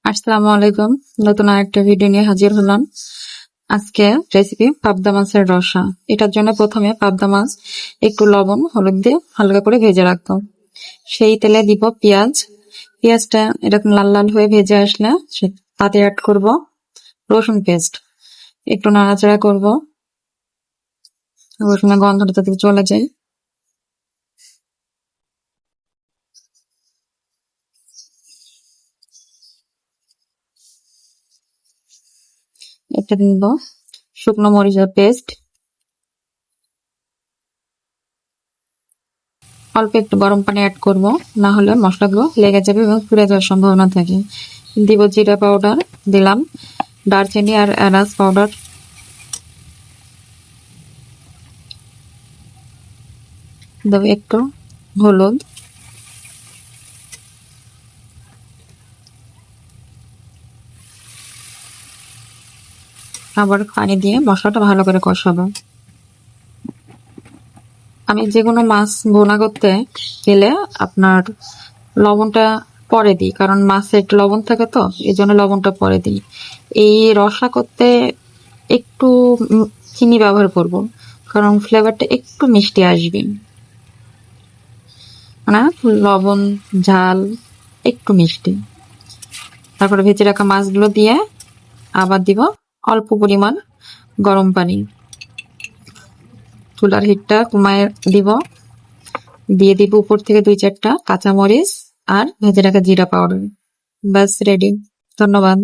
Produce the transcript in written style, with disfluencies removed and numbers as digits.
আসসালামু আলাইকুম। নতুন আরেকটা ভিডিও নিয়ে হাজির হলাম। আজকে রেসিপি পাবদা মাছের রসা। এটার জন্য প্রথমে পাবদা মাছ একটু লবণ হলুদ দিয়ে হালকা করে ভেজে রাখতাম। সেই তেলে দিব পেঁয়াজ। পেঁয়াজটা এরকম লাল লাল হয়ে ভেজে আসলে তাতে অ্যাড করব রসুন পেস্ট। একটু নাড়াচাড়া করব, রসুনের গন্ধটা যাতে চলে যায়। এটা দিব শুকনো মরিচের পেস্ট, অল্প একটু গরম পানি অ্যাড করব, না হলে মশলাগুলো লেগে যাবে এবং পুড়ে যাওয়ার সম্ভাবনা থাকে। দিব জিরা পাউডার, দিলাম দারচিনি আর এলাচ পাউডার, দেবো একটু হলুদ, আবার পানি দিয়ে মশলাটা ভালো করে কষাবো। আমি যে কোনো মাছ ভুনা করতে গেলে আপনার লবণটা পরে দিই, কারণ মাছে একটু লবণ থাকে তো, এই জন্য লবণটা পরে দিই। এই রসা করতে একটু চিনি ব্যবহার করব, কারণ ফ্লেভারটা একটু মিষ্টি আসবে। মানে লবণ, ঝাল, একটু মিষ্টি। তারপরে ভেজে রাখা মাছগুলো দিয়ে আবার দিব অল্প পরিমাণ গরম পানি। চুলার হিটটা কমায় দিব, দিয়ে দিব উপর থেকে 2-4টা কাঁচামরিচ আর ভেজে রাখা জিরা পাউডার। ব্যাস রেডি। ধন্যবাদ।